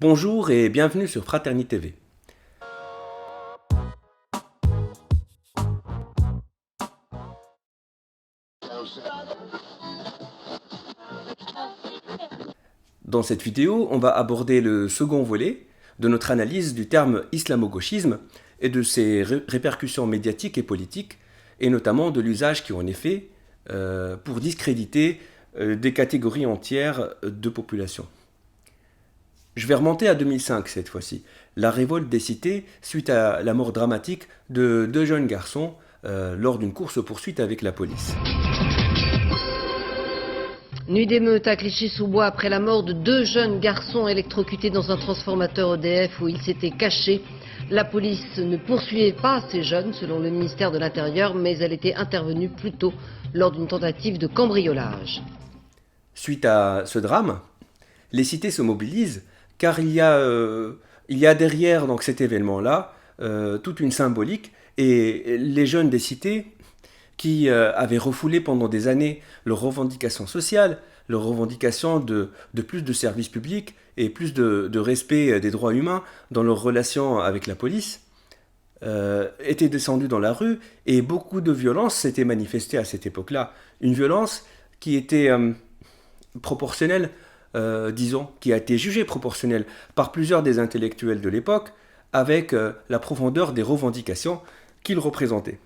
Bonjour et bienvenue sur Fraternité TV. Dans cette vidéo, on va aborder le second volet de notre analyse du terme islamo-gauchisme et de ses répercussions médiatiques et politiques, et notamment de l'usage qui en est fait pour discréditer des catégories entières de population. Je vais remonter à 2005 cette fois-ci, la révolte des cités suite à la mort dramatique de deux jeunes garçons lors d'une course-poursuite avec la police. Nuit d'émeute à Clichy-sous-Bois après la mort de deux jeunes garçons électrocutés dans un transformateur EDF où ils s'étaient cachés. La police ne poursuivait pas ces jeunes selon le ministère de l'Intérieur, mais elle était intervenue plus tôt lors d'une tentative de cambriolage. Suite à ce drame, les cités se mobilisent car il y a derrière donc, cet événement-là toute une symbolique et les jeunes des cités qui avaient refoulé pendant des années leurs revendications sociales, leurs revendications de plus de services publics et plus de respect des droits humains dans leurs relations avec la police, étaient descendus dans la rue et beaucoup de violence s'était manifestée à cette époque-là. Une violence qui était proportionnelle, disons, qui a été jugée proportionnelle par plusieurs des intellectuels de l'époque avec la profondeur des revendications qu'ils représentaient.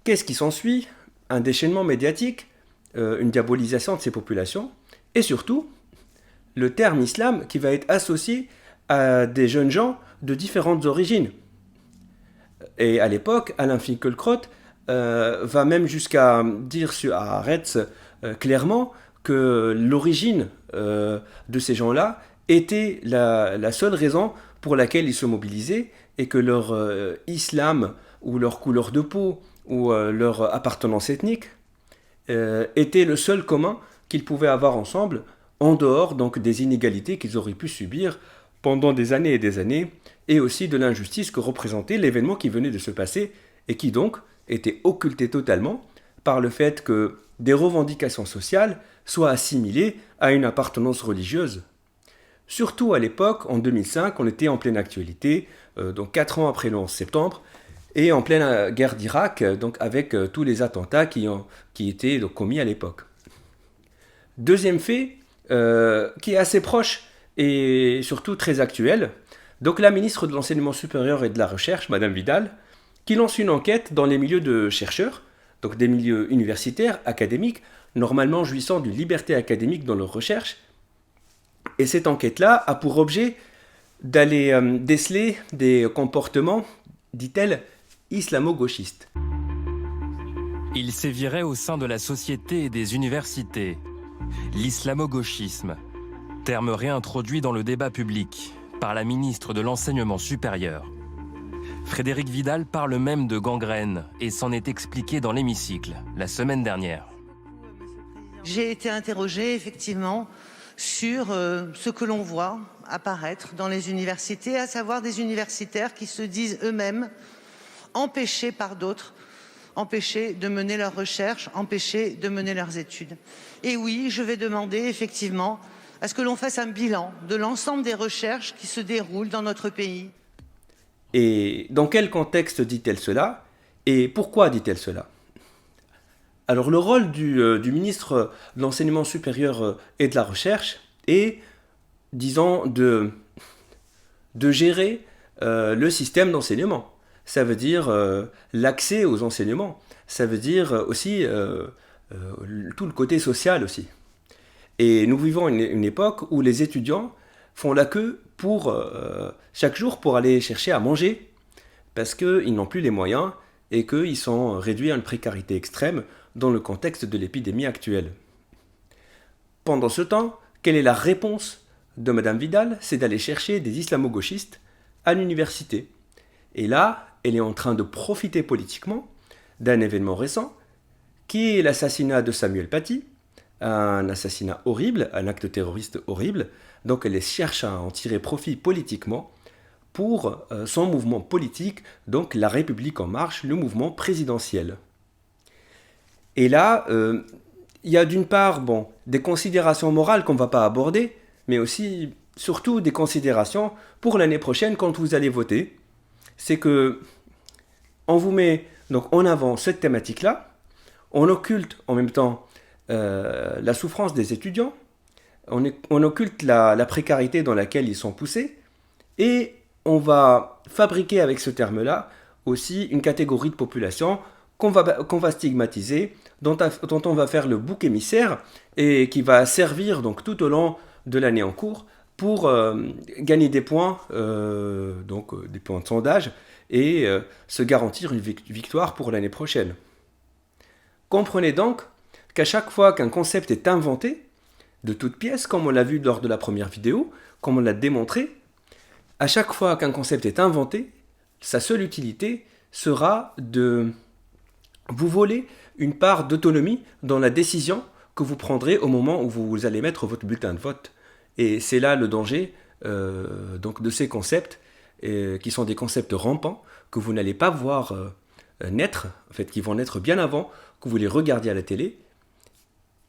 Qu'est-ce qui s'ensuit? Un déchaînement médiatique, une diabolisation de ces populations, et surtout, le terme islam qui va être associé à des jeunes gens de différentes origines. Et à l'époque, Alain Finkielkraut va même jusqu'à dire à Haaretz clairement que l'origine de ces gens-là était la seule raison pour laquelle ils se mobilisaient et que leur islam ou leur couleur de peau ou leur appartenance ethnique était le seul commun qu'ils pouvaient avoir ensemble, en dehors donc des inégalités qu'ils auraient pu subir pendant des années, et aussi de l'injustice que représentait l'événement qui venait de se passer, et qui donc était occulté totalement par le fait que des revendications sociales soient assimilées à une appartenance religieuse. Surtout à l'époque, en 2005, on était en pleine actualité, donc 4 ans après le 11 septembre, et en pleine guerre d'Irak, donc avec tous les attentats qui étaient donc commis à l'époque. Deuxième fait, qui est assez proche et surtout très actuel, donc la ministre de l'Enseignement supérieur et de la Recherche, Madame Vidal, qui lance une enquête dans les milieux de chercheurs, donc des milieux universitaires, académiques, normalement jouissant d'une liberté académique dans leurs recherches. Et cette enquête-là a pour objet d'aller déceler des comportements, dit-elle, islamo-gauchistes. Il sévirait au sein de la société et des universités. L'islamo-gauchisme, terme réintroduit dans le débat public par la ministre de l'Enseignement supérieur. Frédérique Vidal parle même de gangrène et s'en est expliqué dans l'hémicycle la semaine dernière. J'ai été interrogée effectivement sur ce que l'on voit apparaître dans les universités, à savoir des universitaires qui se disent eux-mêmes empêchés par d'autres, empêchés de mener leurs recherches, empêchés de mener leurs études. Et oui, je vais demander effectivement à ce que l'on fasse un bilan de l'ensemble des recherches qui se déroulent dans notre pays. Et dans quel contexte dit-elle cela? Et pourquoi dit-elle cela? Alors le rôle du ministre de l'Enseignement supérieur et de la Recherche est, disons, de gérer le système d'enseignement. Ça veut dire l'accès aux enseignements. Ça veut dire aussi tout le côté social aussi. Et nous vivons une époque où les étudiants font la queue chaque jour pour aller chercher à manger parce qu'ils n'ont plus les moyens et qu'ils sont réduits à une précarité extrême dans le contexte de l'épidémie actuelle. Pendant ce temps, quelle est la réponse de Madame Vidal? C'est d'aller chercher des islamo-gauchistes à l'université. Et là, elle est en train de profiter politiquement d'un événement récent, qui est l'assassinat de Samuel Paty, un assassinat horrible, un acte terroriste horrible. Donc elle cherche à en tirer profit politiquement pour son mouvement politique, donc la République en marche, le mouvement présidentiel. Et là, il y a d'une part des considérations morales qu'on ne va pas aborder, mais aussi surtout des considérations pour l'année prochaine quand vous allez voter. C'est que on vous met donc en avant cette thématique-là, on occulte en même temps la souffrance des étudiants, on occulte la précarité dans laquelle ils sont poussés, et on va fabriquer avec ce terme-là aussi une catégorie de population qu'on va stigmatiser, dont on va faire le bouc émissaire et qui va servir donc tout au long de l'année en cours pour gagner des points, des points de sondage et se garantir une victoire pour l'année prochaine. Comprenez donc qu'à chaque fois qu'un concept est inventé, de toutes pièces, comme on l'a vu lors de la première vidéo, comme on l'a démontré, à chaque fois qu'un concept est inventé, sa seule utilité sera de vous voler une part d'autonomie dans la décision que vous prendrez au moment où vous allez mettre votre bulletin de vote. Et c'est là le danger donc de ces concepts, qui sont des concepts rampants, que vous n'allez pas voir naître, en fait, qui vont naître bien avant que vous les regardiez à la télé,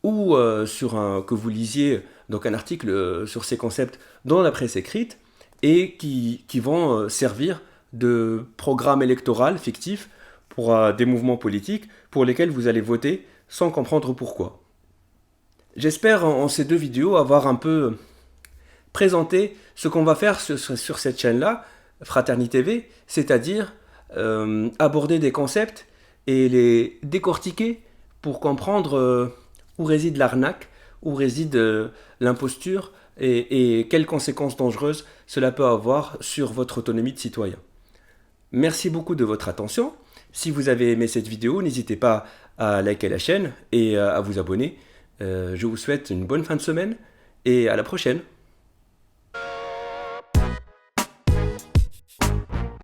ou que vous lisiez donc un article sur ces concepts dans la presse écrite, et qui vont servir de programme électoral fictif pour des mouvements politiques pour lesquels vous allez voter sans comprendre pourquoi. J'espère en ces deux vidéos avoir un peu présenté ce qu'on va faire sur cette chaîne-là, Fraterni TV, c'est-à-dire aborder des concepts et les décortiquer pour comprendre où réside l'arnaque, où réside l'imposture et quelles conséquences dangereuses cela peut avoir sur votre autonomie de citoyen. Merci beaucoup de votre attention. Si vous avez aimé cette vidéo, n'hésitez pas à liker la chaîne et à vous abonner. Je vous souhaite une bonne fin de semaine et à la prochaine.